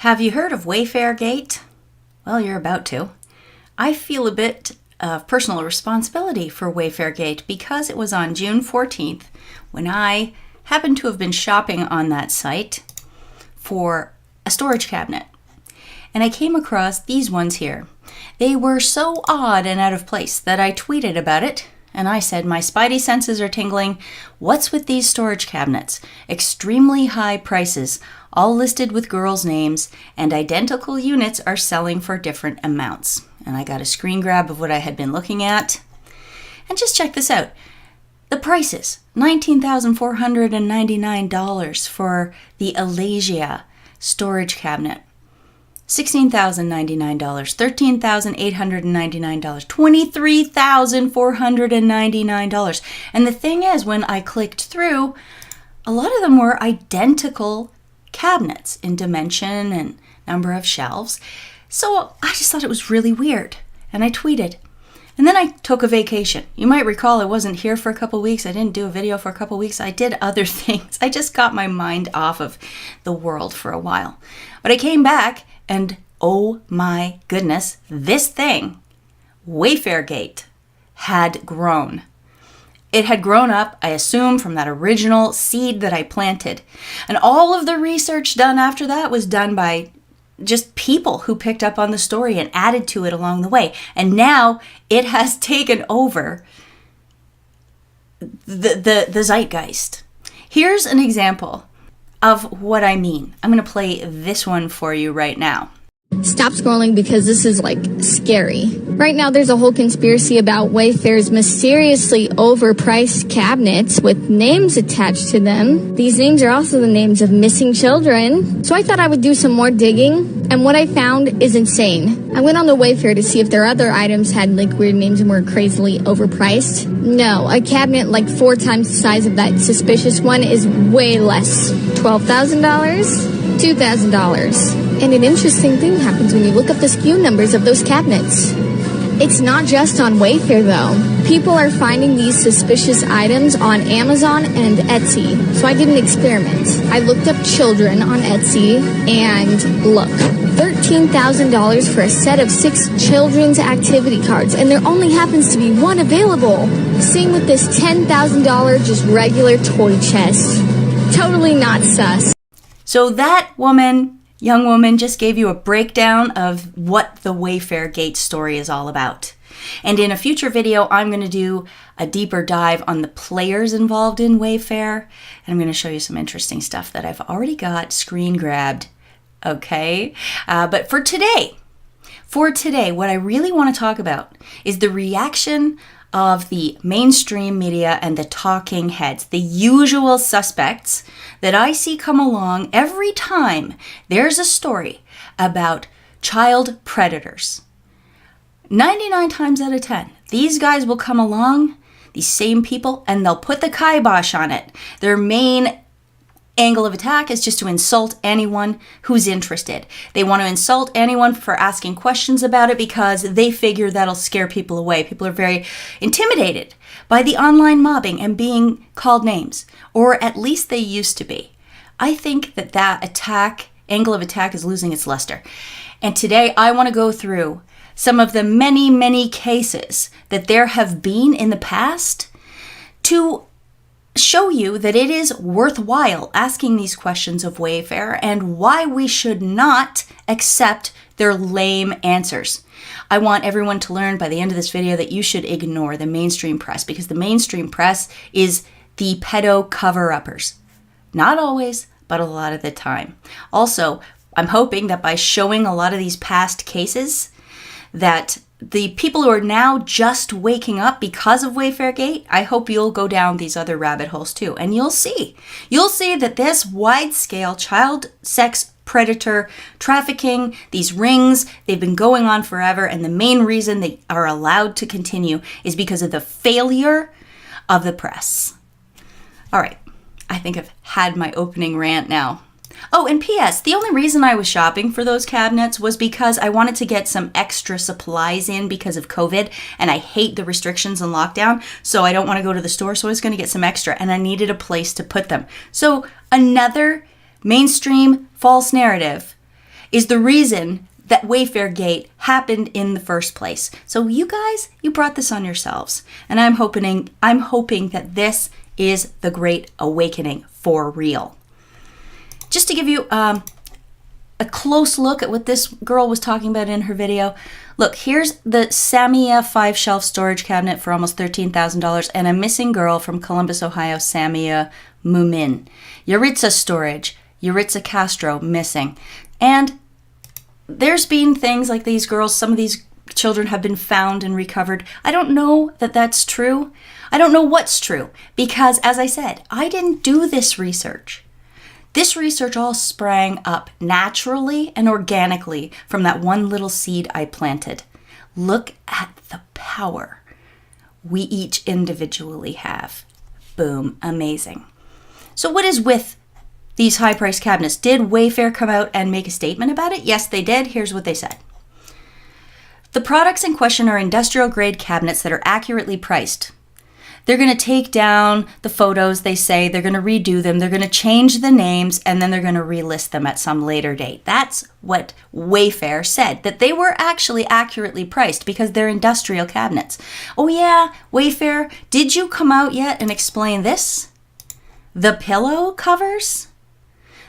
Have you heard of Wayfair Gate? Well, you're about to. I feel a bit of personal responsibility for Wayfair Gate because it was on June 14th when I happened to have been shopping on that site for a storage cabinet. And I came across these ones here. They were so odd and out of place that I tweeted about it. And I said, my spidey senses are tingling. What's with these storage cabinets? Extremely high prices, all listed with girls' names, and identical units are selling for different amounts. And I got a screen grab of what I had been looking at. And just check this out. The prices, $19,499 for the Alasia storage cabinet. $16,099, $13,899, $23,499. And the thing is, when I clicked through, a lot of them were identical cabinets in dimension and number of shelves. So I just thought it was really weird. And I tweeted. And then I took a vacation. You might recall I wasn't here for a couple weeks. I didn't do a video for a couple weeks. I did other things. I just got my mind off of the world for a while. But I came back and oh my goodness, this thing, Wayfair Gate, had grown. It had grown up, I assume, from that original seed that I planted. And all of the research done after that was done by just people who picked up on the story and added to it along the way. And now it has taken over the zeitgeist. Here's an example of what I mean. I'm going to play this one for you right now. Stop scrolling because this is scary. Right now there's a whole conspiracy about Wayfair's mysteriously overpriced cabinets with names attached to them. These names are also the names of missing children. So I thought I would do some more digging, and what I found is insane. I went on the Wayfair to see if their other items had weird names and were crazily overpriced. No, a cabinet 4 times the size of that suspicious one is way less. $12,000? $2,000. And an interesting thing happens when you look up the SKU numbers of those cabinets. It's not just on Wayfair, though. People are finding these suspicious items on Amazon and Etsy. So I did an experiment. I looked up children on Etsy, and look, $13,000 for a set of 6 children's activity cards, and there only happens to be one available. Same with this $10,000 just regular toy chest. Totally not sus. So that young woman just gave you a breakdown of what the Wayfair Gate story is all about. And in a future video, I'm going to do a deeper dive on the players involved in Wayfair. And I'm going to show you some interesting stuff that I've already got screen grabbed. Okay? But for today, what I really want to talk about is the reaction of the mainstream media and the talking heads, the usual suspects that I see come along every time there's a story about child predators. 99 times out of 10, these guys will come along, these same people, and they'll put the kibosh on it. Their main angle of attack is just to insult anyone who's interested. They want to insult anyone for asking questions about it because they figure that'll scare people away. People are very intimidated by the online mobbing and being called names, or at least they used to be. I think that angle of attack is losing its luster. And today I want to go through some of the many, many cases that there have been in the past to show you that it is worthwhile asking these questions of Wayfair and why we should not accept their lame answers. I want everyone to learn by the end of this video that you should ignore the mainstream press, because the mainstream press is the pedo cover-uppers. Not always, but a lot of the time. Also, I'm hoping that by showing a lot of these past cases, that the people who are now just waking up because of Wayfair Gate, I hope you'll go down these other rabbit holes too. And you'll see that this wide-scale child sex predator trafficking, these rings, they've been going on forever. And the main reason they are allowed to continue is because of the failure of the press. All right, I think I've had my opening rant now. Oh, and P.S., the only reason I was shopping for those cabinets was because I wanted to get some extra supplies in because of COVID, and I hate the restrictions and lockdown, so I don't want to go to the store, so I was going to get some extra, and I needed a place to put them. So another mainstream false narrative is the reason that Wayfair Gate happened in the first place. So you guys, you brought this on yourselves. And I'm hoping that this is the great awakening for real. Just to give you a close look at what this girl was talking about in her video. Look, here's the Samia 5-shelf storage cabinet for almost $13,000 and a missing girl from Columbus, Ohio, Samia Mumin. Yaritza storage, Yaritza Castro missing. And there's been things like these girls, some of these children have been found and recovered. I don't know that that's true. I don't know what's true because, as I said, I didn't do this research. This research all sprang up naturally and organically from that one little seed I planted. Look at the power we each individually have. Boom, amazing. So what is with these high-priced cabinets? Did Wayfair come out and make a statement about it? Yes, they did. Here's what they said. The products in question are industrial-grade cabinets that are accurately priced. They're going to take down the photos, they say. They're going to redo them. They're going to change the names, and then they're going to relist them at some later date. That's what Wayfair said, that they were actually accurately priced because they're industrial cabinets. Oh yeah, Wayfair, did you come out yet and explain this? The pillow covers?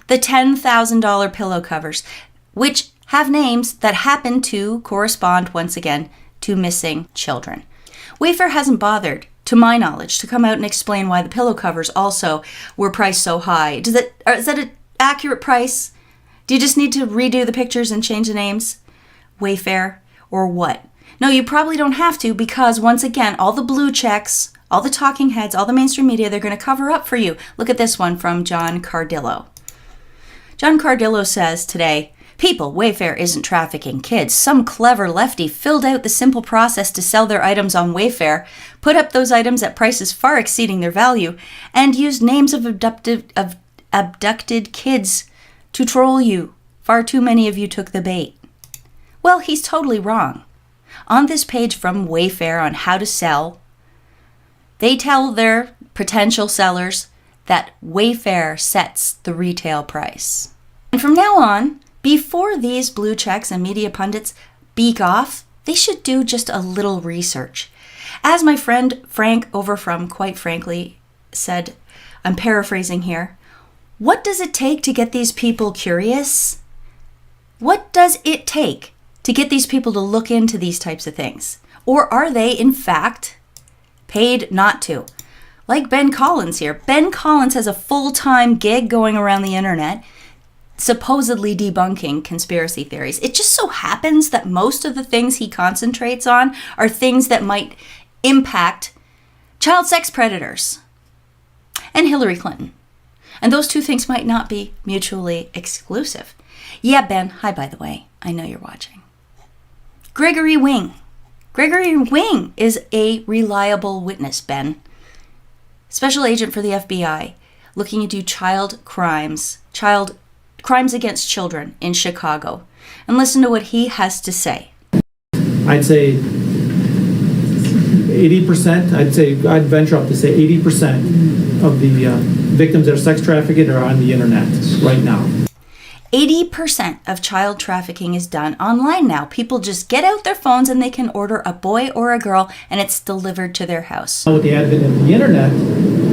The $10,000 pillow covers, which have names that happen to correspond, once again, to missing children. Wayfair hasn't bothered, to my knowledge, to come out and explain why the pillow covers also were priced so high. Is that an accurate price? Do you just need to redo the pictures and change the names? Wayfair, or what? No, you probably don't have to because, once again, all the blue checks, all the talking heads, all the mainstream media, they're going to cover up for you. Look at this one from John Cardillo. John Cardillo says today, "People, Wayfair isn't trafficking kids. Some clever lefty filled out the simple process to sell their items on Wayfair, put up those items at prices far exceeding their value, and used names of abducted kids to troll you. Far too many of you took the bait." Well, he's totally wrong. On this page from Wayfair on how to sell, they tell their potential sellers that Wayfair sets the retail price. And from now on, before these blue checks and media pundits beak off, they should do just a little research. As my friend Frank over from Quite Frankly said, I'm paraphrasing here, what does it take to get these people curious? What does it take to get these people to look into these types of things? Or are they, in fact, paid not to? Like Ben Collins here. Ben Collins has a full-time gig going around the internet, supposedly debunking conspiracy theories. It just so happens that most of the things he concentrates on are things that might impact child sex predators and Hillary Clinton. And those two things might not be mutually exclusive. Yeah, Ben, hi by the way. I know you're watching. Gregory Wing. Gregory Wing is a reliable witness, Ben. Special agent for the FBI, looking into child crimes against children in Chicago. And listen to what he has to say. I'd say 80%, I'd venture up to say 80% of the victims that are sex trafficked are on the internet right now. 80% of child trafficking is done online now. People just get out their phones and they can order a boy or a girl and it's delivered to their house. With the advent of the internet,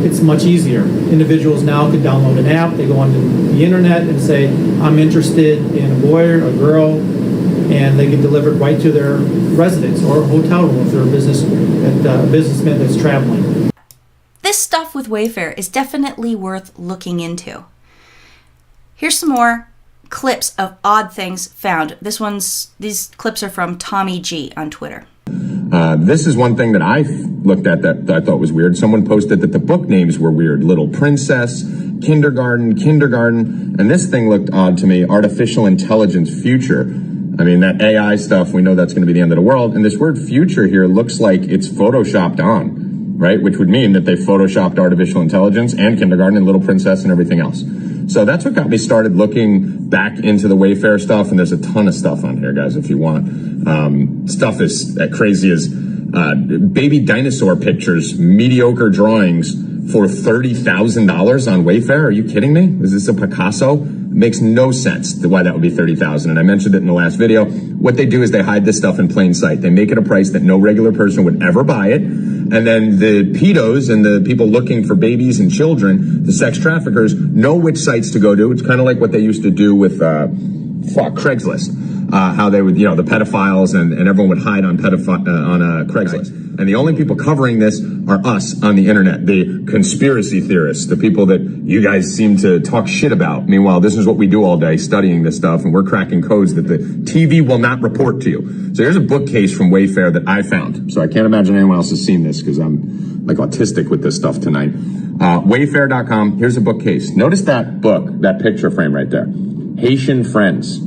it's much easier. Individuals now can download an app, they go onto the internet and say, I'm interested in a boy or a girl, and they get delivered right to their residence or hotel room if they're a businessman that's traveling. This stuff with Wayfair is definitely worth looking into. Here's some more clips of odd things found. These clips are from Tommy G on Twitter. This is one thing that I looked at that I thought was weird. Someone posted that the book names were weird. Little Princess, Kindergarten, and this thing looked odd to me. Artificial Intelligence Future. I mean, that AI stuff, we know that's going to be the end of the world. And this word future here looks like it's photoshopped on, right? Which would mean that they photoshopped artificial intelligence and kindergarten and Little Princess and everything else. So that's what got me started looking back into the Wayfair stuff. And there's a ton of stuff on here, guys, if you want. Stuff is crazy as baby dinosaur pictures, mediocre drawings for $30,000 on Wayfair. Are you kidding me? Is this a Picasso? makes no sense why that would be 30,000. And I mentioned it in the last video. What they do is they hide this stuff in plain sight. They make it a price that no regular person would ever buy it. And then the pedos and the people looking for babies and children, the sex traffickers, know which sites to go to. It's kind of like what they used to do with, Craigslist. How they would, the pedophiles and everyone would hide on Craigslist. And the only people covering this are us on the internet, the conspiracy theorists, the people that you guys seem to talk shit about. Meanwhile, this is what we do all day, studying this stuff, and we're cracking codes that the TV will not report to you. So here's a bookcase from Wayfair that I found. So I can't imagine anyone else has seen this because I'm like autistic with this stuff tonight. Wayfair.com, here's a bookcase. Notice that book, that picture frame right there. Haitian Friends.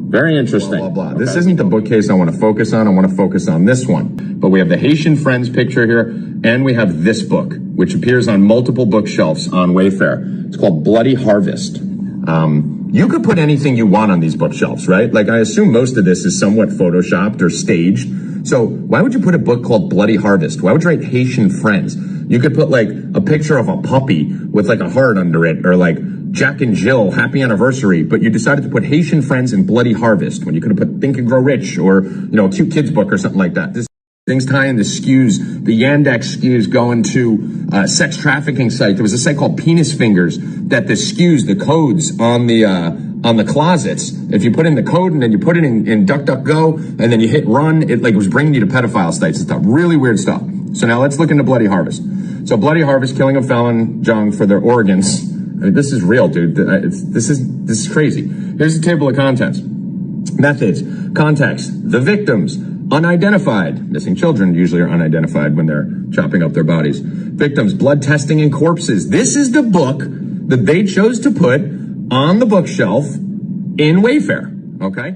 Very interesting. Blah, blah, blah. Okay. This isn't the bookcase I want to focus on. I want to focus on this one. But we have the Haitian Friends picture here, and we have this book, which appears on multiple bookshelves on Wayfair. It's called Bloody Harvest. You could put anything you want on these bookshelves, right? Like, I assume most of this is somewhat photoshopped or staged. So why would you put a book called Bloody Harvest? Why would you write Haitian Friends? You could put, like, a picture of a puppy with, like, a heart under it, or, like, Jack and Jill, happy anniversary, but you decided to put Haitian Friends and Bloody Harvest when you could have put Think and Grow Rich or, a cute kids book or something like that. This things tie in the SKUs, the Yandex SKUs going to sex trafficking site. There was a site called Penis Fingers that the SKUs, the codes on the closets, if you put in the code and then you put it in DuckDuckGo and then you hit run, it was bringing you to pedophile sites and stuff. Really weird stuff. So now let's look into Bloody Harvest. So Bloody Harvest, killing a felon junk for their organs. I mean, this is real, dude. This is crazy. Here's the table of contents. Methods, context, the victims, unidentified. Missing children usually are unidentified when they're chopping up their bodies. Victims, blood testing and corpses. This is the book that they chose to put on the bookshelf in Wayfair. Okay.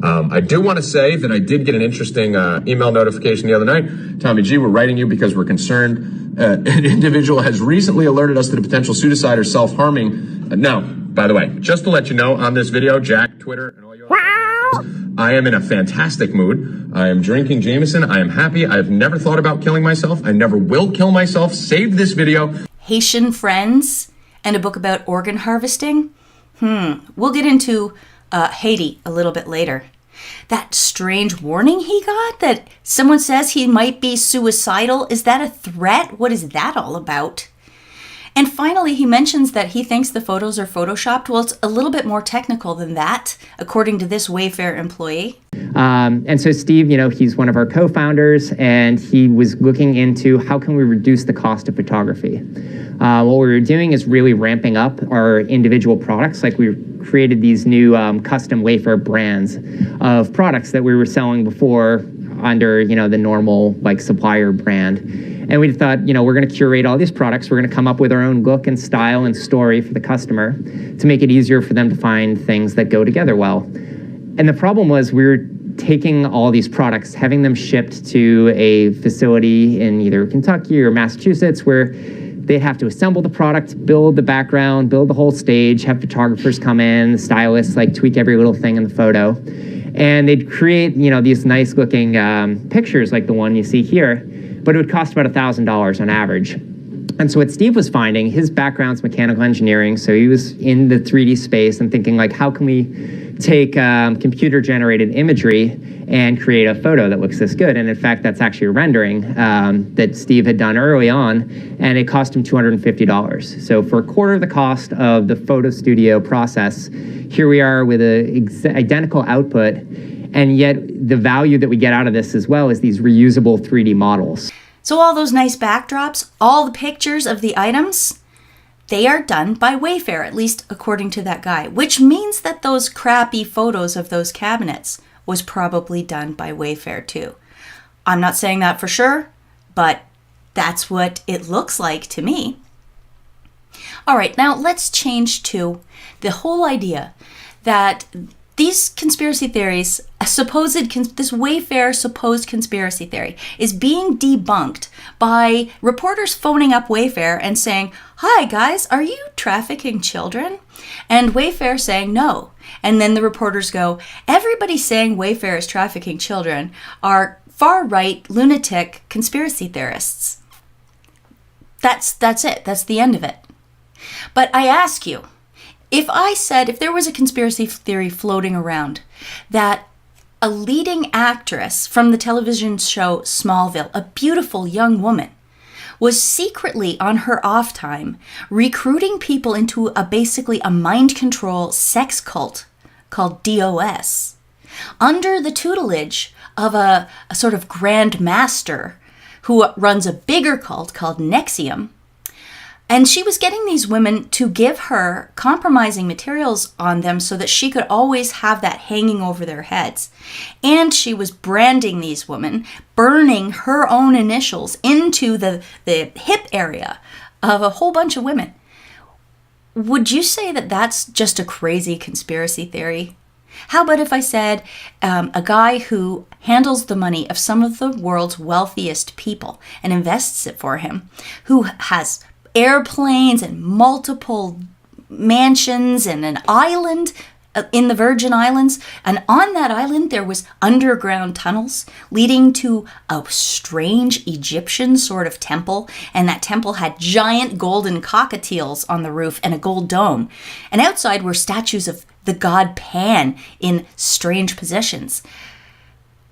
I do want to say that I did get an interesting email notification the other night. Tommy G, we're writing you because we're concerned. An individual has recently alerted us to the potential suicide or self-harming. Now, by the way, just to let you know, on this video, Jack, Twitter, and all you other I am in a fantastic mood. I am drinking Jameson. I am happy. I have never thought about killing myself. I never will kill myself. Save this video. Haitian Friends and a book about organ harvesting. We'll get into Haiti a little bit later. That strange warning he got that someone says he might be suicidal, is that a threat? What is that all about? And finally, he mentions that he thinks the photos are photoshopped. Well, it's a little bit more technical than that, according to this Wayfair employee. And so Steve, he's one of our co-founders, and he was looking into how can we reduce the cost of photography. What we were doing is really ramping up our individual products. Like, we created these new custom Wayfair brands of products that we were selling before under, the normal supplier brand. And we thought, we're going to curate all these products. We're going to come up with our own look and style and story for the customer to make it easier for them to find things that go together well. And the problem was we were taking all these products, having them shipped to a facility in either Kentucky or Massachusetts where they'd have to assemble the product, build the background, build the whole stage, have photographers come in, the stylists tweak every little thing in the photo. And they'd create, these nice looking pictures like the one you see here, but it would cost about $1,000 on average. And so what Steve was finding, his background's mechanical engineering, so he was in the 3D space and thinking how can we take computer-generated imagery and create a photo that looks this good? And in fact, that's actually a rendering that Steve had done early on, and it cost him $250. So for a quarter of the cost of the photo studio process, here we are with an identical output, and yet the value that we get out of this as well is these reusable 3D models. So all those nice backdrops, all the pictures of the items, they are done by Wayfair, at least according to that guy, which means that those crappy photos of those cabinets was probably done by Wayfair too. I'm not saying that for sure, but that's what it looks like to me. All right, now let's change to the whole idea that these conspiracy theories, this Wayfair supposed conspiracy theory, is being debunked by reporters phoning up Wayfair and saying, "Hi guys, are you trafficking children?" And Wayfair saying no. And then the reporters go, "Everybody saying Wayfair is trafficking children are far-right, lunatic conspiracy theorists." That's it. That's the end of it. But I ask you, If there was a conspiracy theory floating around that a leading actress from the television show Smallville, a beautiful young woman, was secretly on her off time recruiting people into basically a mind control sex cult called DOS, under the tutelage of a sort of grand master who runs a bigger cult called Nexium. And she was getting these women to give her compromising materials on them so that she could always have that hanging over their heads. And she was branding these women, burning her own initials into the hip area of a whole bunch of women. Would you say that that's just a crazy conspiracy theory? How about if I said a guy who handles the money of some of the world's wealthiest people and invests it for him, who has airplanes and multiple mansions and an island in the Virgin Islands, and on that island there was underground tunnels leading to a strange Egyptian sort of temple, and that temple had giant golden cockatiels on the roof and a gold dome, and outside were statues of the god Pan in strange positions.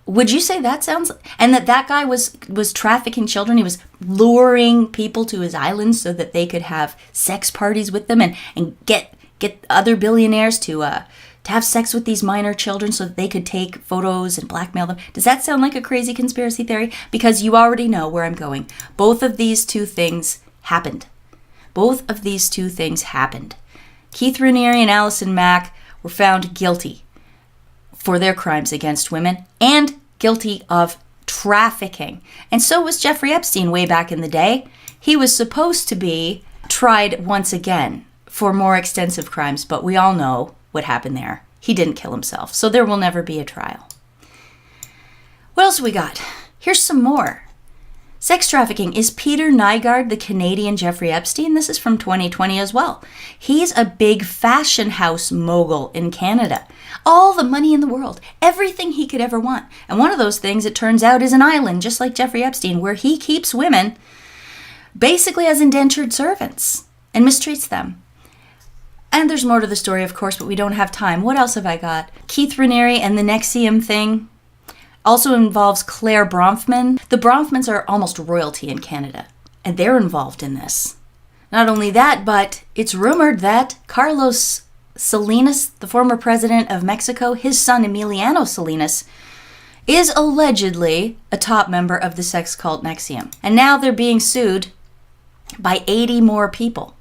Would you say that sounds... And that guy was trafficking children? He was luring people to his island so that they could have sex parties with them and get other billionaires to have sex with these minor children so that they could take photos and blackmail them. Does that sound like a crazy conspiracy theory? Because you already know where I'm going. Both of these two things happened. Both of these two things happened. Keith Raniere and Allison Mack were found guilty for their crimes against women and guilty of trafficking. And so was Jeffrey Epstein way back in the day. He was supposed to be tried once again for more extensive crimes, but we all know what happened there. He didn't kill himself, so there will never be a trial. What else we got? Here's some more. Sex trafficking. Is Peter Nygard the Canadian Jeffrey Epstein? This is from 2020 as well. He's a big fashion house mogul in Canada. All the money in the world. Everything he could ever want. And one of those things, it turns out, is an island, just like Jeffrey Epstein, where he keeps women basically as indentured servants and mistreats them. And there's more to the story, of course, but we don't have time. What else have I got? Keith Raniere and the Nexium thing. Also involves Claire Bronfman. The Bronfmans are almost royalty in Canada, and they're involved in this. Not only that, but it's rumored that Carlos Salinas, the former president of Mexico, his son Emiliano Salinas, is allegedly a top member of the sex cult Nexium. And now they're being sued by 80 more people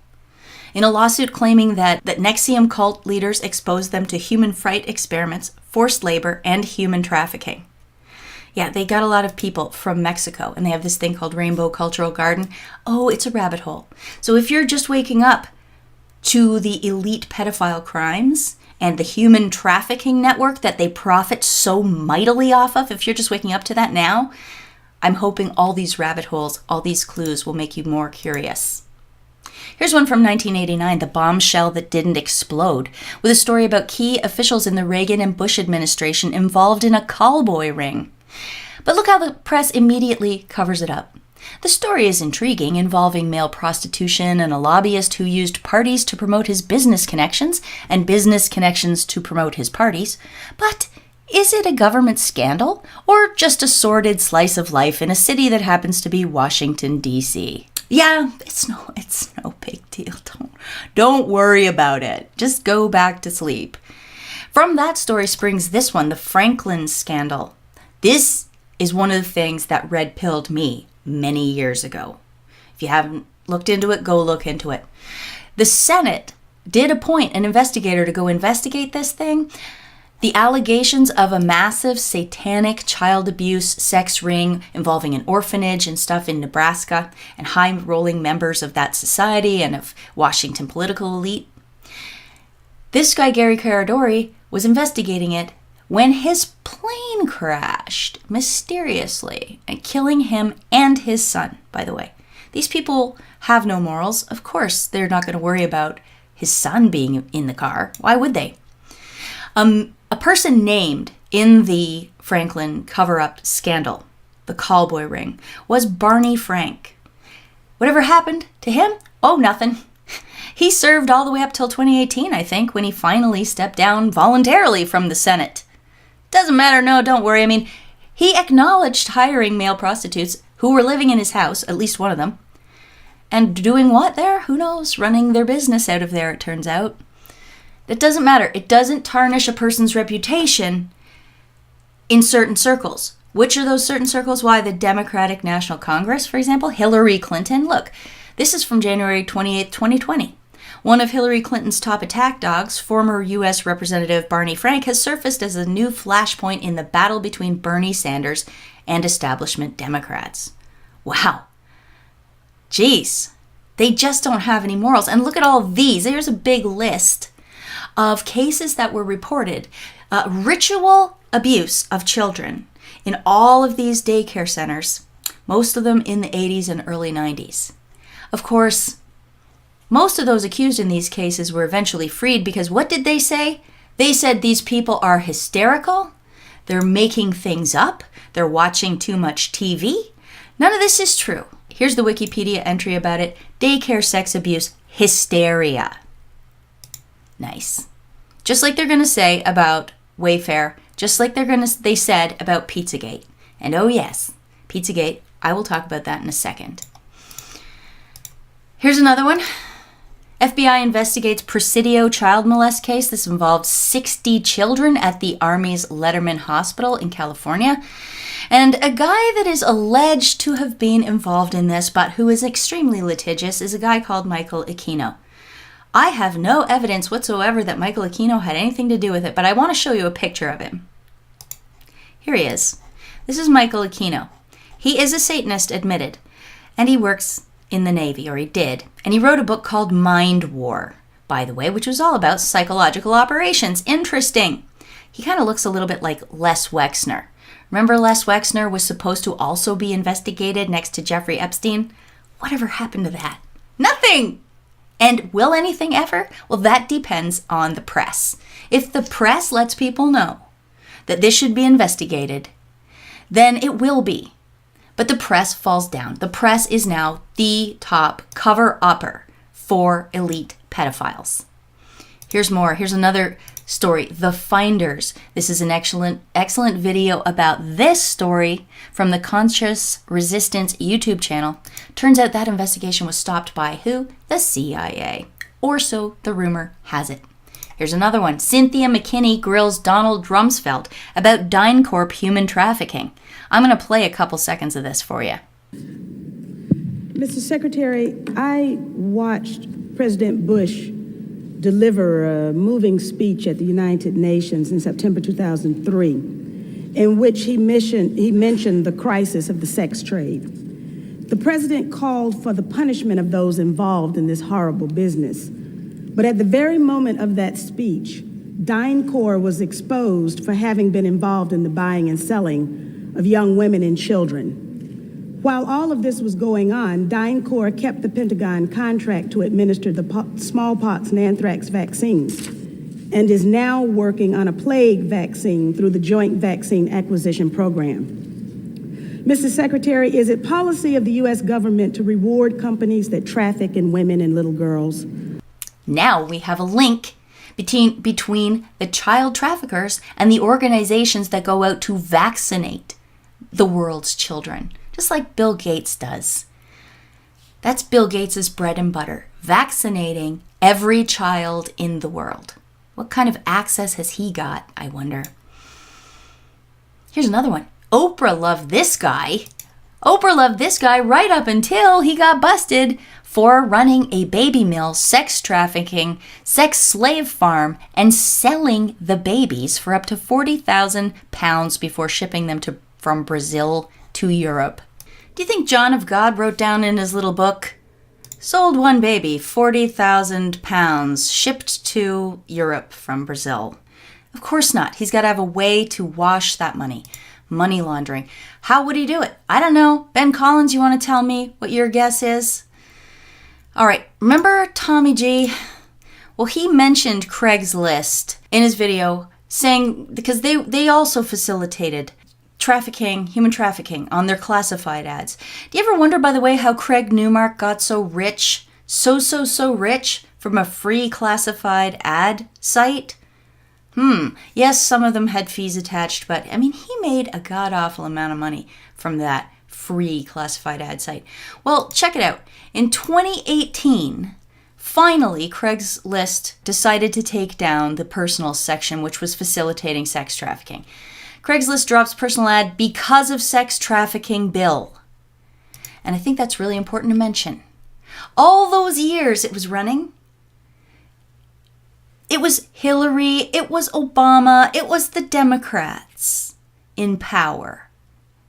in a lawsuit claiming that Nexium cult leaders exposed them to human flight experiments, forced labor, and human trafficking. Yeah, they got a lot of people from Mexico, and they have this thing called Rainbow Cultural Garden. Oh, it's a rabbit hole. So if you're just waking up to the elite pedophile crimes and the human trafficking network that they profit so mightily off of, if you're just waking up to that now, I'm hoping all these rabbit holes, all these clues will make you more curious. Here's one from 1989, The Bombshell That Didn't Explode, with a story about key officials in the Reagan and Bush administration involved in a callboy ring. But look how the press immediately covers it up. The story is intriguing, involving male prostitution and a lobbyist who used parties to promote his business connections and business connections to promote his parties. But is it a government scandal or just a sordid slice of life in a city that happens to be Washington, D.C.? Yeah, it's no big deal. Don't worry about it. Just go back to sleep. From that story springs this one, the Franklin scandal. This is one of the things that red-pilled me many years ago. If you haven't looked into it, go look into it. The Senate did appoint an investigator to go investigate this thing. The allegations of a massive satanic child abuse sex ring involving an orphanage and stuff in Nebraska and high-rolling members of that society and of Washington political elite. This guy, Gary Caradori, was investigating it when his plane crashed mysteriously, and killing him and his son, by the way. These people have no morals. Of course, they're not going to worry about his son being in the car. Why would they? A person named in the Franklin cover-up scandal, the callboy ring, was Barney Frank. Whatever happened to him? Oh, nothing. He served all the way up till 2018, I think, when he finally stepped down voluntarily from the Senate. Doesn't matter, no, don't worry. I mean, he acknowledged hiring male prostitutes who were living in his house, at least one of them, and doing what there? Who knows? Running their business out of there, it turns out. It doesn't matter. It doesn't tarnish a person's reputation in certain circles. Which are those certain circles? Why, the Democratic National Congress, for example, Hillary Clinton. Look, this is from January 28th, 2020. One of Hillary Clinton's top attack dogs, former U.S. Representative Barney Frank, has surfaced as a new flashpoint in the battle between Bernie Sanders and establishment Democrats. Wow. Jeez. They just don't have any morals. And look at all these. There's a big list of cases that were reported. Ritual abuse of children in all of these daycare centers, most of them in the 80s and early 90s. Of course, most of those accused in these cases were eventually freed because what did they say? They said these people are hysterical, they're making things up, they're watching too much TV. None of this is true. Here's the Wikipedia entry about it. Daycare sex abuse hysteria. Nice. Just like they're going to say about Wayfair, just like they said about Pizzagate. And oh yes, Pizzagate, I will talk about that in a second. Here's another one. FBI investigates Presidio child molest case. This involved 60 children at the Army's Letterman Hospital in California. And a guy that is alleged to have been involved in this, but who is extremely litigious, is a guy called Michael Aquino. I have no evidence whatsoever that Michael Aquino had anything to do with it, but I want to show you a picture of him. Here he is. This is Michael Aquino. He is a Satanist, admitted, and he works in the Navy, or he did. And he wrote a book called Mind War, by the way, which was all about psychological operations. Interesting. He kind of looks a little bit like Les Wexner. Remember Les Wexner was supposed to also be investigated next to Jeffrey Epstein? Whatever happened to that? Nothing! And will anything ever? Well, that depends on the press. If the press lets people know that this should be investigated, then it will be. But the press falls down. The press is now the top cover-upper for elite pedophiles. Here's more. Here's another story. The Finders. This is an excellent video about this story from the Conscious Resistance YouTube channel. Turns out that investigation was stopped by who? The CIA. Or so the rumor has it. Here's another one. Cynthia McKinney grills Donald Rumsfeld about DynCorp human trafficking. I'm going to play a couple seconds of this for you. Mr. Secretary, I watched President Bush deliver a moving speech at the United Nations in September 2003, in which he mentioned the crisis of the sex trade. The president called for the punishment of those involved in this horrible business. But at the very moment of that speech, DynCorp was exposed for having been involved in the buying and selling of young women and children. While all of this was going on, DynCorp kept the Pentagon contract to administer the smallpox and anthrax vaccines and is now working on a plague vaccine through the Joint Vaccine Acquisition Program. Mr. Secretary, is it policy of the U.S. government to reward companies that traffic in women and little girls? Now we have a link between the child traffickers and the organizations that go out to vaccinate the world's children, just like Bill Gates does. That's Bill Gates' bread and butter, vaccinating every child in the world. What kind of access has he got, I wonder? Here's another one. Oprah loved this guy. Oprah loved this guy right up until he got busted for running a baby mill, sex trafficking, sex slave farm, and selling the babies for up to 40,000 pounds before shipping them from Brazil to Europe. Do you think John of God wrote down in his little book, sold one baby, 40,000 pounds, shipped to Europe from Brazil? Of course not. He's got to have a way to wash that money. Money laundering. How would he do it? I don't know. Ben Collins, you want to tell me what your guess is? All right, remember Tommy G? Well, he mentioned Craigslist in his video, saying, because they also facilitated trafficking, human trafficking on their classified ads. Do you ever wonder, by the way, how Craig Newmark got so rich, so rich from a free classified ad site? Yes, some of them had fees attached, but I mean, he made a god-awful amount of money from that free classified ad site. Well, check it out. In 2018, finally, Craigslist decided to take down the personal section, which was facilitating sex trafficking. Craigslist drops personal ad because of sex trafficking bill. And I think that's really important to mention. All those years it was running, it was Hillary, it was Obama, it was the Democrats in power.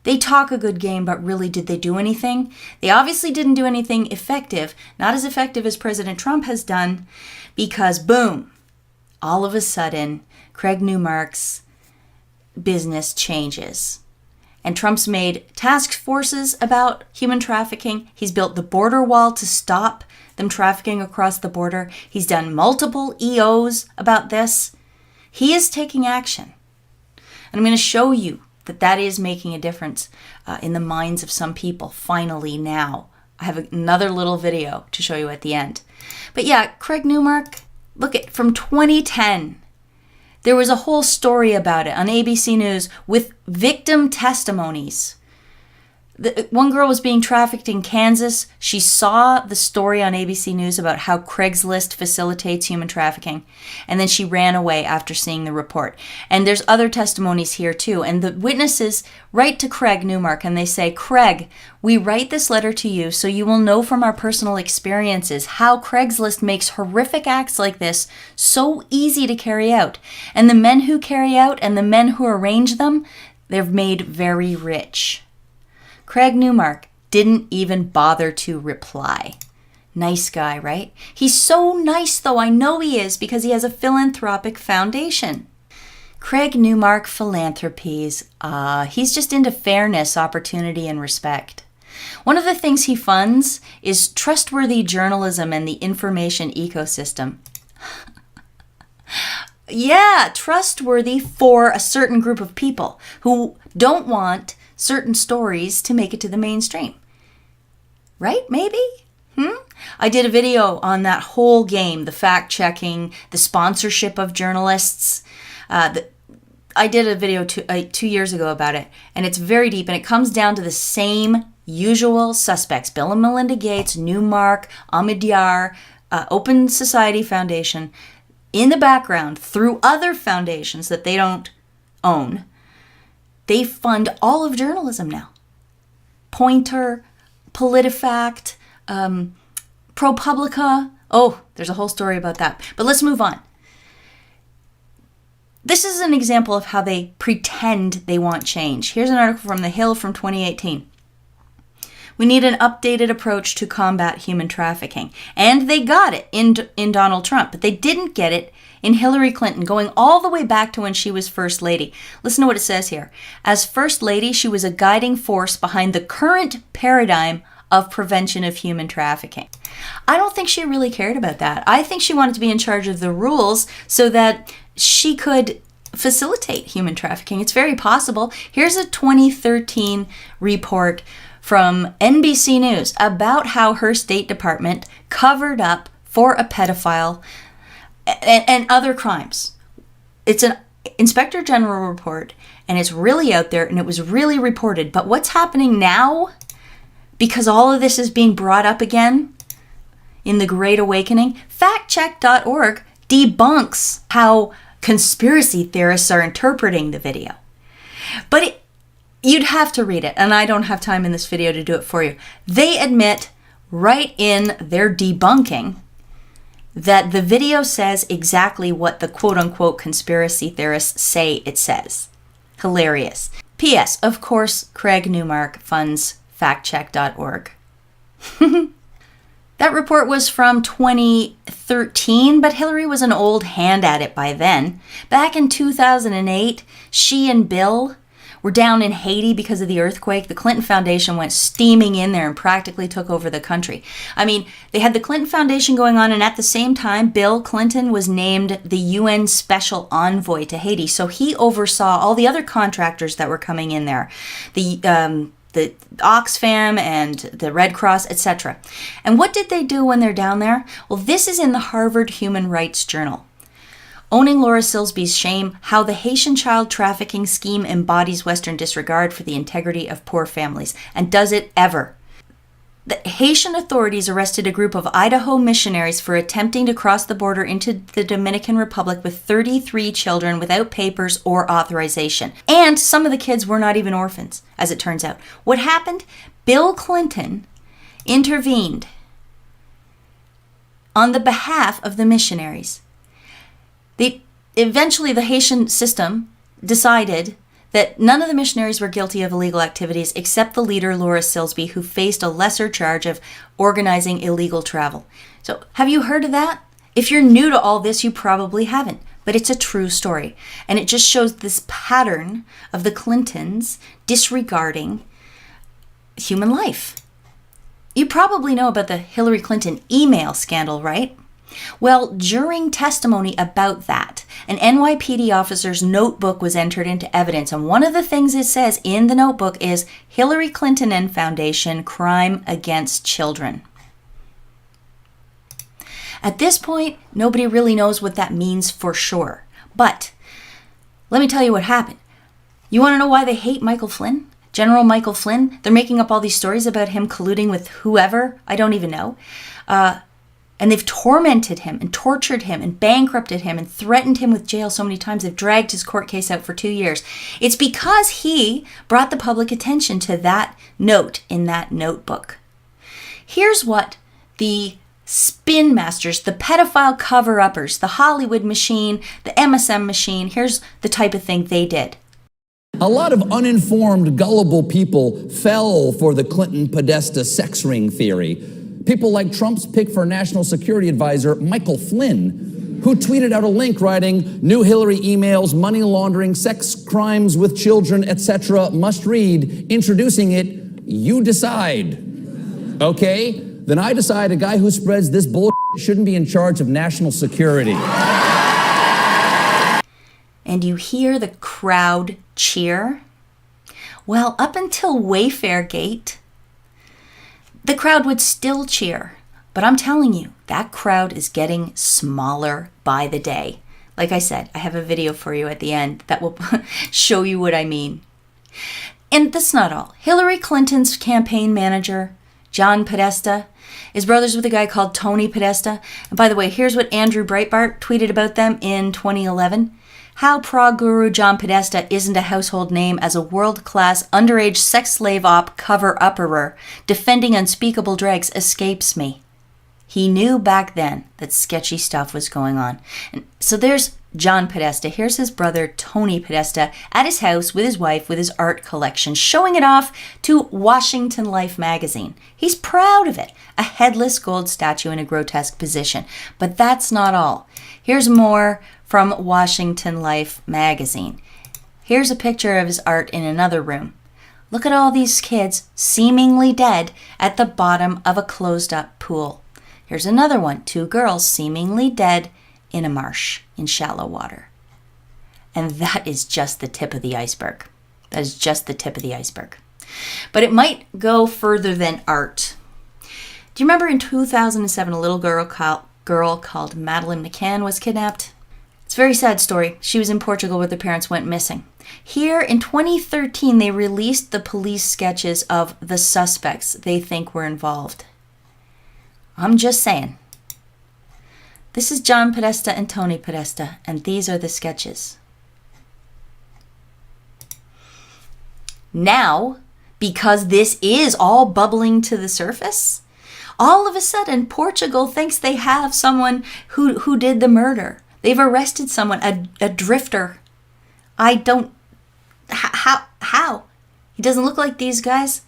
They talk a good game, but really, did they do anything? They obviously didn't do anything effective, not as effective as President Trump has done, because boom, all of a sudden, Craig Newmark's business changes. And Trump's made task forces about human trafficking. He's built the border wall to stop them trafficking across the border. He's done multiple EOs about this. He is taking action. And I'm going to show you that that is making a difference in the minds of some people, finally now. I have another little video to show you at the end. But yeah, Craig Newmark, look at from 2010. There was a whole story about it on ABC News with victim testimonies. One girl was being trafficked in Kansas. She saw the story on ABC News about how Craigslist facilitates human trafficking, and then she ran away after seeing the report. And there's other testimonies here too. And the witnesses write to Craig Newmark and they say, Craig, we write this letter to you so you will know from our personal experiences how Craigslist makes horrific acts like this so easy to carry out. And the men who carry out and the men who arrange them, they're made very rich. Craig Newmark didn't even bother to reply. Nice guy, right? He's so nice, though. I know he is, because he has a philanthropic foundation. Craig Newmark philanthropies. He's just into fairness, opportunity, and respect. One of the things he funds is trustworthy journalism and the information ecosystem. Yeah, trustworthy for a certain group of people who don't want certain stories to make it to the mainstream. Right? Maybe? I did a video on that whole game, the fact-checking, the sponsorship of journalists. I did a video 2 years ago about it, and it's very deep, and it comes down to the same usual suspects: Bill and Melinda Gates, Newmark, Ahmadiyar, Open Society Foundation. In the background, through other foundations that they don't own, they fund all of journalism now. Pointer, PolitiFact, ProPublica. Oh, there's a whole story about that. But let's move on. This is an example of how they pretend they want change. Here's an article from The Hill from 2018. We need an updated approach to combat human trafficking. And they got it in Donald Trump, but they didn't get it in Hillary Clinton, going all the way back to when she was First Lady. Listen to what it says here. As First Lady, she was a guiding force behind the current paradigm of prevention of human trafficking. I don't think she really cared about that. I think she wanted to be in charge of the rules so that she could facilitate human trafficking. It's very possible. Here's a 2013 report from NBC News about how her State Department covered up for a pedophile and other crimes. It's an Inspector General report, and it's really out there, and it was really reported. But what's happening now, because all of this is being brought up again in the Great Awakening, factcheck.org debunks how conspiracy theorists are interpreting the video. But you'd have to read it, and I don't have time in this video to do it for you. They admit right in their debunking that the video says exactly what the quote-unquote conspiracy theorists say it says. Hilarious. P.S. Of course, Craig Newmark funds factcheck.org. That report was from 2013, but Hillary was an old hand at it by then. Back in 2008, she and Bill were down in Haiti because of the earthquake. The Clinton Foundation went steaming in there and practically took over the country. I mean, they had the Clinton Foundation going on, and at the same time, Bill Clinton was named the UN Special Envoy to Haiti. So he oversaw all the other contractors that were coming in there. The the Oxfam and the Red Cross, etc. And what did they do when they're down there? Well, this is in the Harvard Human Rights Journal. Owning Laura Silsby's Shame, How the Haitian Child Trafficking Scheme Embodies Western Disregard for the Integrity of Poor Families, and does it ever. The Haitian authorities arrested a group of Idaho missionaries for attempting to cross the border into the Dominican Republic with 33 children without papers or authorization. And some of the kids were not even orphans, as it turns out. What happened? Bill Clinton intervened on the behalf of the missionaries. Eventually, the Haitian system decided that none of the missionaries were guilty of illegal activities except the leader, Laura Silsby, who faced a lesser charge of organizing illegal travel. So, have you heard of that? If you're new to all this, you probably haven't. But it's a true story. And it just shows this pattern of the Clintons disregarding human life. You probably know about the Hillary Clinton email scandal, right? Well, during testimony about that, an NYPD officer's notebook was entered into evidence, and one of the things it says in the notebook is Hillary Clinton and Foundation, Crime Against Children. At this point, nobody really knows what that means for sure. But let me tell you what happened. You want to know why they hate Michael Flynn? General Michael Flynn? They're making up all these stories about him colluding with whoever. I don't even know. And they've tormented him and tortured him and bankrupted him and threatened him with jail so many times. They've dragged his court case out for 2 years. It's because he brought the public attention to that note in that notebook. Here's what the spin masters, the pedophile cover-uppers, the Hollywood machine, the MSM machine, here's the type of thing they did. A lot of uninformed, gullible people fell for the Clinton-Podesta sex ring theory. People like Trump's pick for National Security Advisor, Michael Flynn, who tweeted out a link writing, "New Hillary emails, money laundering, sex crimes with children, etc. must read, introducing it, you decide." Okay? Then I decide a guy who spreads this bull shouldn't be in charge of national security. And you hear the crowd cheer? Well, up until Wayfair Gate, the crowd would still cheer. But I'm telling you, that crowd is getting smaller by the day. Like I said, I have a video for you at the end that will show you what I mean. And that's not all. Hillary Clinton's campaign manager, John Podesta, is brothers with a guy called Tony Podesta. And by the way, here's what Andrew Breitbart tweeted about them in 2011. How prog guru John Podesta isn't a household name as a world-class underage sex slave op cover-upperer defending unspeakable dregs escapes me. He knew back then that sketchy stuff was going on. And so there's John Podesta. Here's his brother Tony Podesta at his house with his wife with his art collection, showing it off to Washington Life magazine. He's proud of it. A headless gold statue in a grotesque position. But that's not all. Here's more from Washington Life magazine. Here's a picture of his art in another room. Look at all these kids seemingly dead at the bottom of a closed-up pool. Here's another one, 2 girls seemingly dead in a marsh in shallow water. And that is just the tip of the iceberg. That is just the tip of the iceberg. But it might go further than art. Do you remember in 2007 a little girl called Madeleine McCann was kidnapped? It's a very sad story. She was in Portugal where the parents went missing. Here in 2013, they released the police sketches of the suspects they think were involved. I'm just saying. This is John Podesta and Tony Podesta, and these are the sketches. Now, because this is all bubbling to the surface, all of a sudden Portugal thinks they have someone who did the murder. They've arrested someone, a drifter. How? He doesn't look like these guys.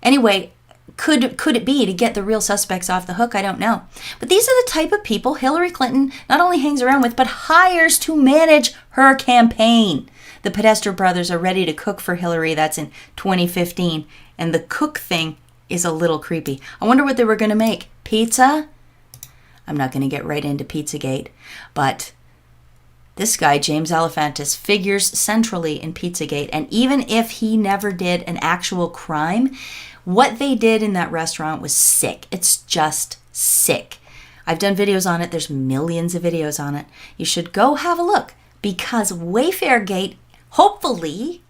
Anyway, could it be to get the real suspects off the hook? I don't know. But these are the type of people Hillary Clinton not only hangs around with, but hires to manage her campaign. The Podesta brothers are ready to cook for Hillary. That's in 2015. And the cook thing is a little creepy. I wonder what they were going to make. Pizza? I'm not going to get right into Pizzagate, but This guy, James Alefantis, figures centrally in Pizzagate, and even if he never did an actual crime, what they did in that restaurant was sick. It's just sick. I've done videos on it. There's millions of videos on it. You should go have a look, because Wayfair Gate, hopefully,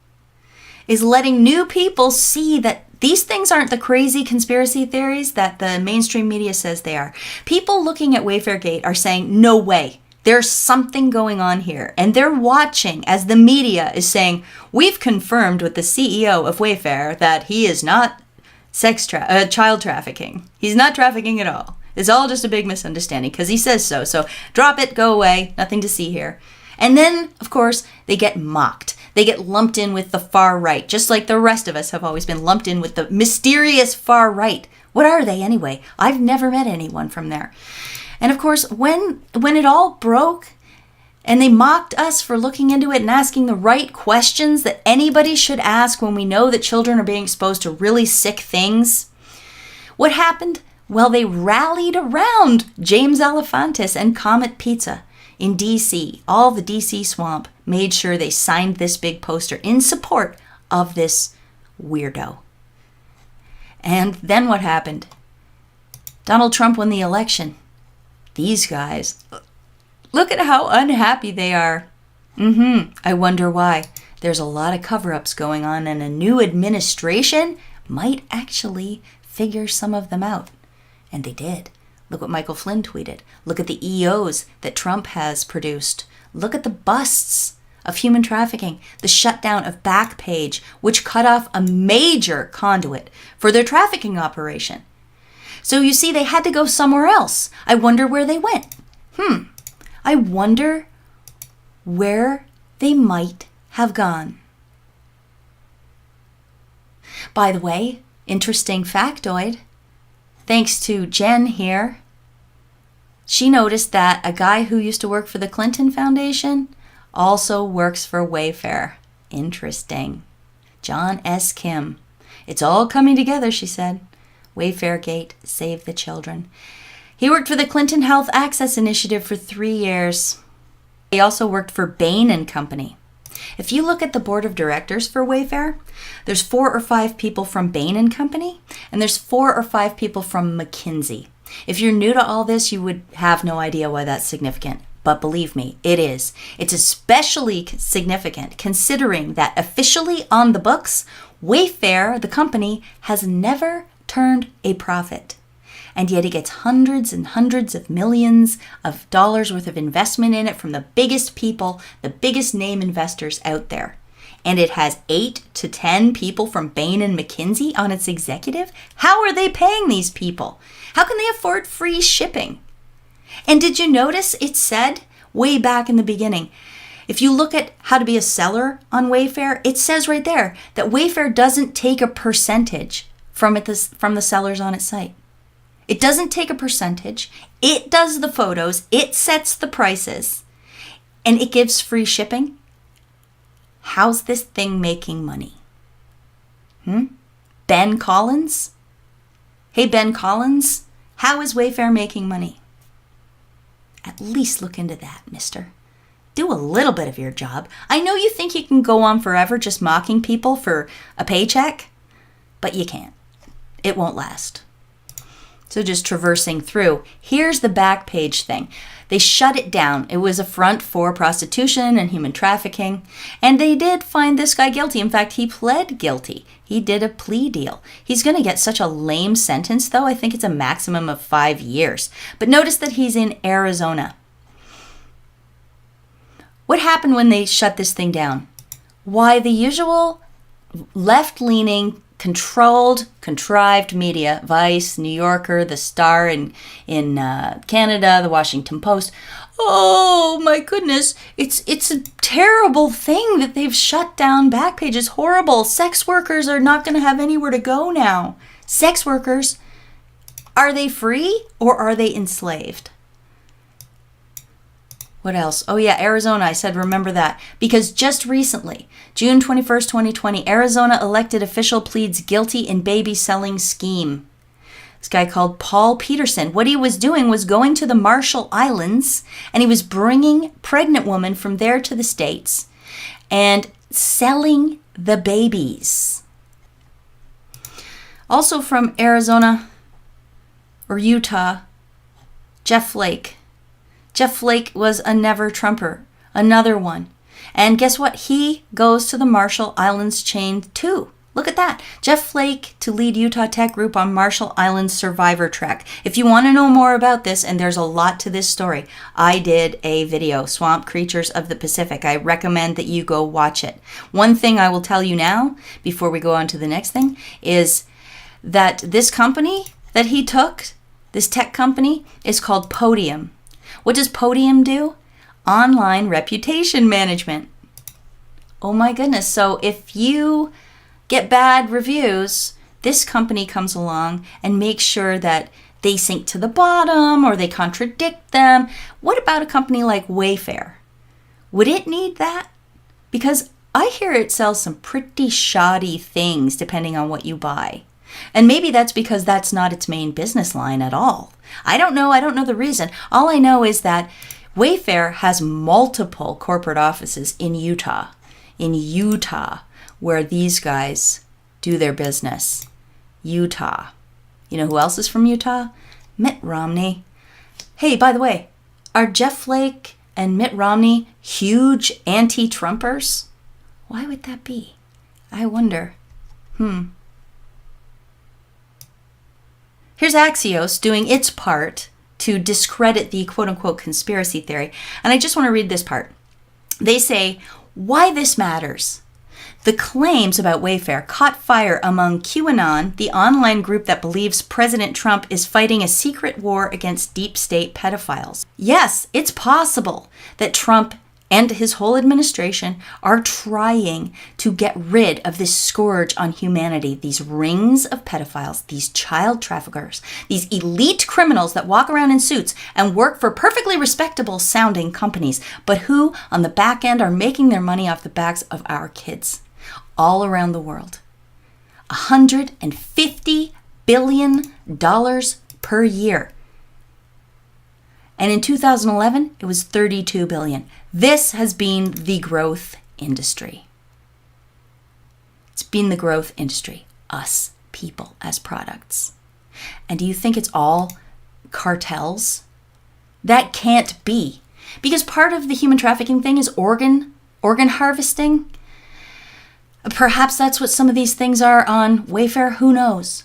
is letting new people see that these things aren't the crazy conspiracy theories that the mainstream media says they are. People looking at Wayfair Gate are saying, no way. There's something going on here. And they're watching as the media is saying, we've confirmed with the CEO of Wayfair that he is not child trafficking. He's not trafficking at all. It's all just a big misunderstanding because he says so. So drop it, go away, nothing to see here. And then, of course, they get mocked. They get lumped in with the far right, just like the rest of us have always been lumped in with the mysterious far right. What are they anyway? I've never met anyone from there. And of course, when it all broke and they mocked us for looking into it and asking the right questions that anybody should ask when we know that children are being exposed to really sick things, what happened? Well, they rallied around James Alefantis and Comet Pizza in D.C. All the D.C. swamp made sure they signed this big poster in support of this weirdo. And then what happened? Donald Trump won the election. These guys, look at how unhappy they are. I wonder why. There's a lot of cover-ups going on, and a new administration might actually figure some of them out. And they did. Look what Michael Flynn tweeted. Look at the EOs that Trump has produced. Look at the busts of human trafficking, the shutdown of Backpage, which cut off a major conduit for their trafficking operation. So you see, they had to go somewhere else. I wonder where they went. I wonder where they might have gone. By the way, interesting factoid. Thanks to Jen here, she noticed that a guy who used to work for the Clinton Foundation also works for Wayfair. Interesting. John S. Kim. It's all coming together, she said. Wayfair Gate, save the children. He worked for the Clinton Health Access Initiative for 3 years. He also worked for Bain & Company. If you look at the board of directors for Wayfair, there's 4 or 5 people from Bain & Company, and there's 4 or 5 people from McKinsey. If you're new to all this, you would have no idea why that's significant. But believe me, it is. It's especially significant considering that officially on the books, Wayfair, the company, has never turned a profit. And yet it gets hundreds and hundreds of millions of dollars worth of investment in it from the biggest people, the biggest name investors out there. And it has 8 to 10 people from Bain and McKinsey on its executive. How are they paying these people? How can they afford free shipping? And did you notice it said way back in the beginning, if you look at how to be a seller on Wayfair, it says right there that Wayfair doesn't take a percentage from the sellers on its site. It doesn't take a percentage. It does the photos. It sets the prices. And it gives free shipping. How's this thing making money? Ben Collins? Hey, Ben Collins, how is Wayfair making money? At least look into that, mister. Do a little bit of your job. I know you think you can go on forever just mocking people for a paycheck, but you can't. It won't last. So just traversing through, here's the Backpage thing. They shut it down. It was a front for prostitution and human trafficking, and they did find this guy guilty. In fact, he pled guilty. He did a plea deal. He's going to get such a lame sentence, though. I think it's a maximum of 5 years. But notice that he's in Arizona. What happened when they shut this thing down? Why, the usual left-leaning, contrived media, Vice, New Yorker, The Star in Canada, The Washington Post. Oh my goodness, it's a terrible thing that they've shut down Backpage. It's horrible. Sex workers are not going to have anywhere to go now. Sex workers, are they free or are they enslaved? What else? Oh yeah, Arizona. I said remember that. Because just recently, June 21st, 2020, Arizona elected official pleads guilty in baby selling scheme. This guy called Paul Peterson. What he was doing was going to the Marshall Islands, and he was bringing pregnant women from there to the States and selling the babies. Also from Arizona or Utah, Jeff Flake. Jeff Flake was a never Trumper, another one. And guess what? He goes to the Marshall Islands chain too. Look at that. Jeff Flake to lead Utah Tech Group on Marshall Islands Survivor Trek. If you want to know more about this, and there's a lot to this story, I did a video, Swamp Creatures of the Pacific. I recommend that you go watch it. One thing I will tell you now, before we go on to the next thing, is that this company that he took, this tech company, is called Podium. What does Podium do? Online reputation management. Oh my goodness. So if you get bad reviews, this company comes along and makes sure that they sink to the bottom or they contradict them. What about a company like Wayfair? Would it need that? Because I hear it sells some pretty shoddy things depending on what you buy. And maybe that's because that's not its main business line at all. I don't know. I don't know the reason. All I know is that Wayfair has multiple corporate offices in Utah, where these guys do their business. Utah. You know who else is from Utah? Mitt Romney. Hey, by the way, are Jeff Flake and Mitt Romney huge anti-Trumpers? Why would that be? I wonder. Here's Axios doing its part to discredit the quote-unquote conspiracy theory. And I just want to read this part. They say, why this matters. The claims about Wayfair caught fire among QAnon, the online group that believes President Trump is fighting a secret war against deep state pedophiles. Yes, it's possible that Trump and his whole administration are trying to get rid of this scourge on humanity, these rings of pedophiles, these child traffickers, these elite criminals that walk around in suits and work for perfectly respectable sounding companies, but who on the back end are making their money off the backs of our kids all around the world. $150 billion per year. And in 2011, it was $32 billion. This has been the growth industry. It's been the growth industry, us people as products. And do you think it's all cartels? That can't be. Because part of the human trafficking thing is organ harvesting. Perhaps that's what some of these things are on Wayfair, who knows?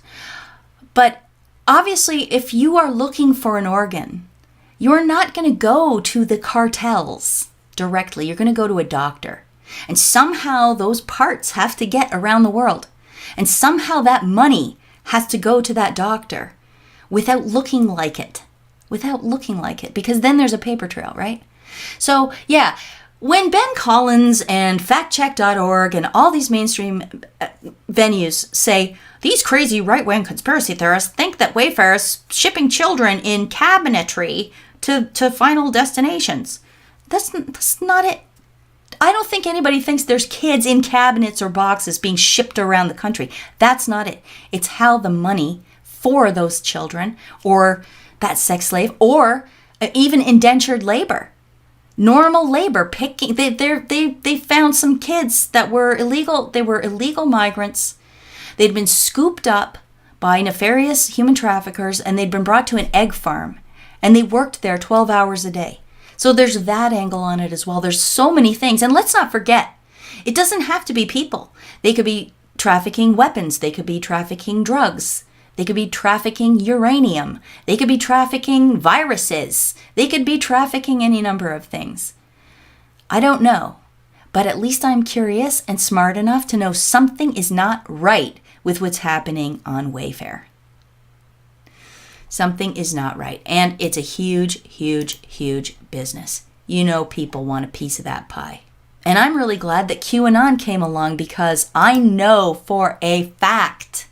But obviously, if you are looking for an organ, you're not going to go to the cartels directly. You're going to go to a doctor. And somehow those parts have to get around the world. And somehow that money has to go to that doctor without looking like it. Because then there's a paper trail, right? So, yeah, when Ben Collins and factcheck.org and all these mainstream venues say, these crazy right-wing conspiracy theorists think that Wayfair is shipping children in cabinetry to final destinations. That's not it. I don't think anybody thinks there's kids in cabinets or boxes being shipped around the country. That's not it. It's how the money for those children or that sex slave or even indentured labor, normal labor, picking. They found some kids that were illegal. They were illegal migrants. They'd been scooped up by nefarious human traffickers and they'd been brought to an egg farm. And they worked there 12 hours a day. So there's that angle on it as well. There's so many things. And let's not forget, it doesn't have to be people. They could be trafficking weapons. They could be trafficking drugs. They could be trafficking uranium. They could be trafficking viruses. They could be trafficking any number of things. I don't know. But at least I'm curious and smart enough to know something is not right with what's happening on Wayfair. Something is not right. And it's a huge, huge, huge business. You know people want a piece of that pie. And I'm really glad that QAnon came along because I know for a fact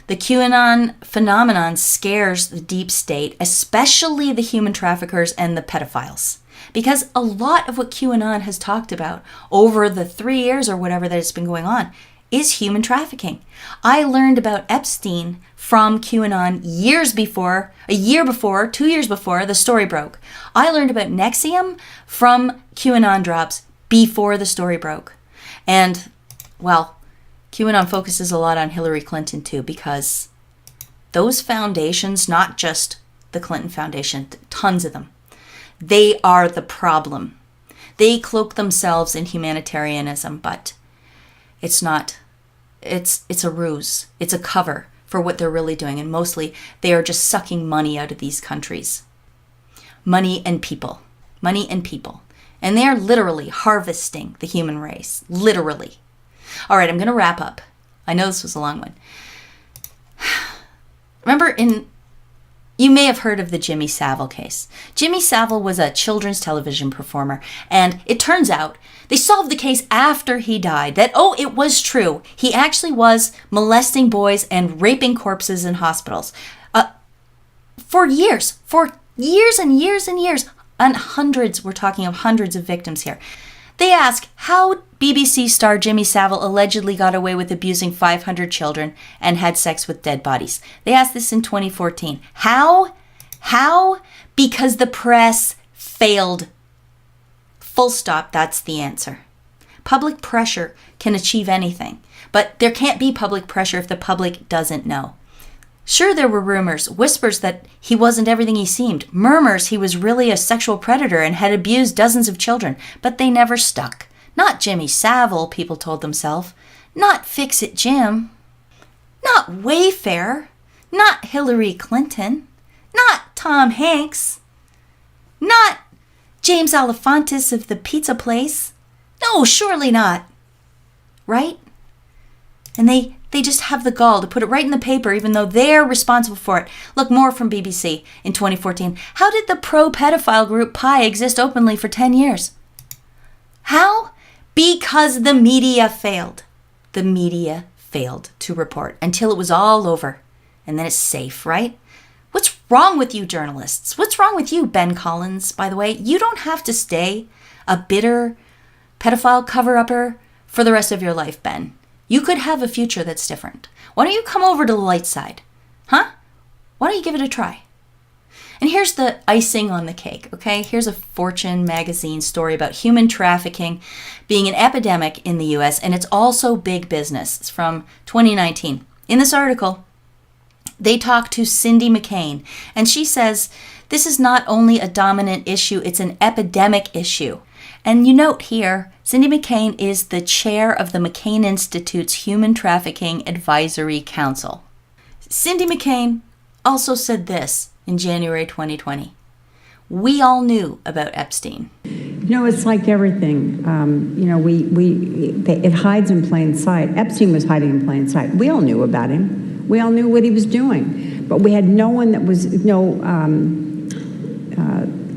the QAnon phenomenon scares the deep state, especially the human traffickers and the pedophiles. Because a lot of what QAnon has talked about over the 3 years or whatever that it's been going on is human trafficking. I learned about Epstein from QAnon a year before, 2 years before the story broke. I learned about Nexium from QAnon drops before the story broke. And, well, QAnon focuses a lot on Hillary Clinton too, because those foundations, not just the Clinton Foundation, tons of them, they are the problem. They cloak themselves in humanitarianism, but it's not. It's a ruse. It's a cover for what they're really doing. And mostly they are just sucking money out of these countries. Money and people. Money and people. And they are literally harvesting the human race. Literally. All right, I'm going to wrap up. I know this was a long one. Remember you may have heard of the Jimmy Savile case. Jimmy Savile was a children's television performer, and it turns out they solved the case after he died. That, it was true. He actually was molesting boys and raping corpses in hospitals. For years and years and years. And hundreds, we're talking of hundreds of victims here. They ask how BBC star Jimmy Savile allegedly got away with abusing 500 children and had sex with dead bodies. They asked this in 2014. How? How? Because the press failed. Full stop, that's the answer. Public pressure can achieve anything, but there can't be public pressure if the public doesn't know. Sure, there were rumors, whispers that he wasn't everything he seemed, murmurs he was really a sexual predator and had abused dozens of children, but they never stuck. Not Jimmy Savile, people told themselves. Not Fix-It Jim. Not Wayfair. Not Hillary Clinton. Not Tom Hanks. Not James Alefantis of the pizza place. No, surely not. Right? And they just have the gall to put it right in the paper, even though they're responsible for it. Look, more from BBC in 2014. How did the pro-pedophile group Pi exist openly for 10 years? How? Because the media failed. The media failed to report until it was all over. And then it's safe, right? What's wrong with you journalists? What's wrong with you, Ben Collins, by the way? You don't have to stay a bitter pedophile cover-upper for the rest of your life, Ben. You could have a future that's different. Why don't you come over to the light side? Huh? Why don't you give it a try? And here's the icing on the cake, okay? Here's a Fortune magazine story about human trafficking being an epidemic in the U.S., and it's also big business. It's from 2019. In this article, they talk to Cindy McCain, and she says, this is not only a dominant issue, it's an epidemic issue. And you note here, Cindy McCain is the chair of the McCain Institute's Human Trafficking Advisory Council. Cindy McCain also said this in January 2020. We all knew about Epstein. It's like everything. It hides in plain sight. Epstein was hiding in plain sight. We all knew about him. We all knew what he was doing. But we had no one that was,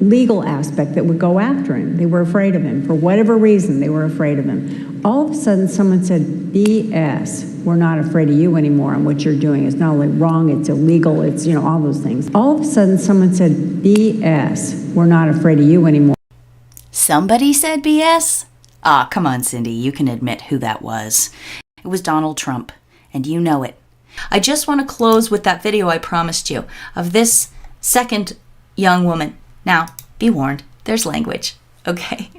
legal aspect that would go after him. They were afraid of him. For whatever reason, they were afraid of him. All of a sudden, someone said, BS, we're not afraid of you anymore, and what you're doing is not only wrong, it's illegal, it's, all those things. All of a sudden, someone said, BS, we're not afraid of you anymore. Somebody said BS? Come on, Cindy, you can admit who that was. It was Donald Trump, and you know it. I just want to close with that video I promised you of this second young woman. Now, be warned, there's language, okay?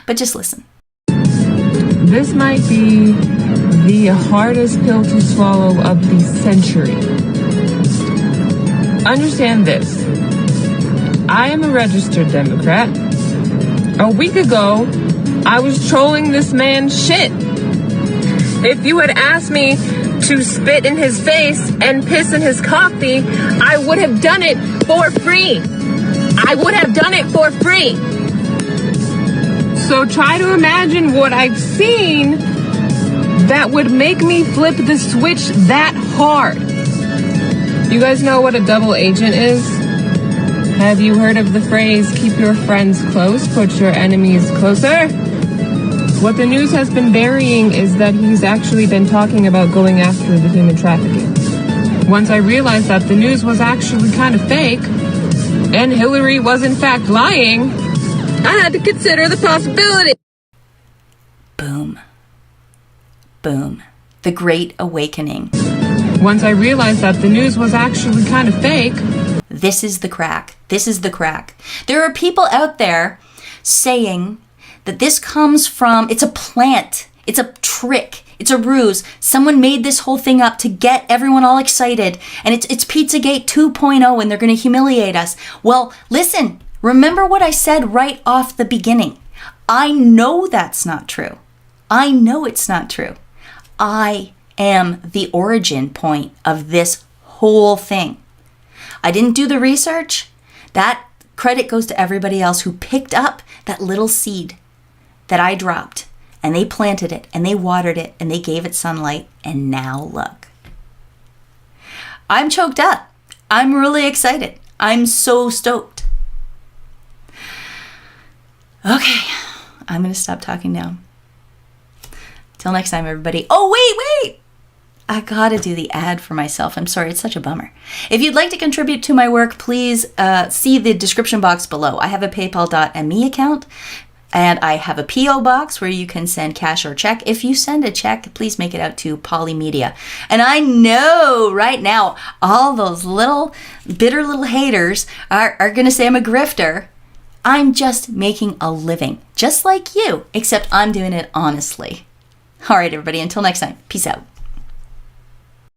But just listen. This might be the hardest pill to swallow of the century. Understand this. I am a registered Democrat. A week ago, I was trolling this man's shit. If you had asked me to spit in his face and piss in his coffee, I would have done it for free. I would have done it for free. So try to imagine what I've seen that would make me flip the switch that hard. You guys know what a double agent is? Have you heard of the phrase, keep your friends close, put your enemies closer? What the news has been burying is that he's actually been talking about going after the human trafficking. Once I realized that the news was actually kind of fake, and Hillary was in fact lying, I had to consider the possibility. Boom. Boom. The Great Awakening. Once I realized that the news was actually kind of fake. This is the crack. This is the crack. There are people out there saying that this comes from, it's a plant, it's a trick, it's a ruse. Someone made this whole thing up to get everyone all excited, and it's Pizzagate 2.0, and they're going to humiliate us. Well, listen, remember what I said right off the beginning. I know that's not true. I know it's not true. I am the origin point of this whole thing. I didn't do the research. That credit goes to everybody else who picked up that little seed that I dropped, and they planted it, and they watered it, and they gave it sunlight, and now look. I'm choked up. I'm really excited. I'm so stoked. Okay, I'm going to stop talking now. Till next time, everybody. Oh, wait! I gotta do the ad for myself. I'm sorry, it's such a bummer. If you'd like to contribute to my work, please see the description box below. I have a paypal.me account, and I have a P.O. box where you can send cash or check. If you send a check, please make it out to Polymedia. And I know right now, all those bitter little haters are gonna say I'm a grifter. I'm just making a living, just like you, except I'm doing it honestly. All right, everybody, until next time, peace out.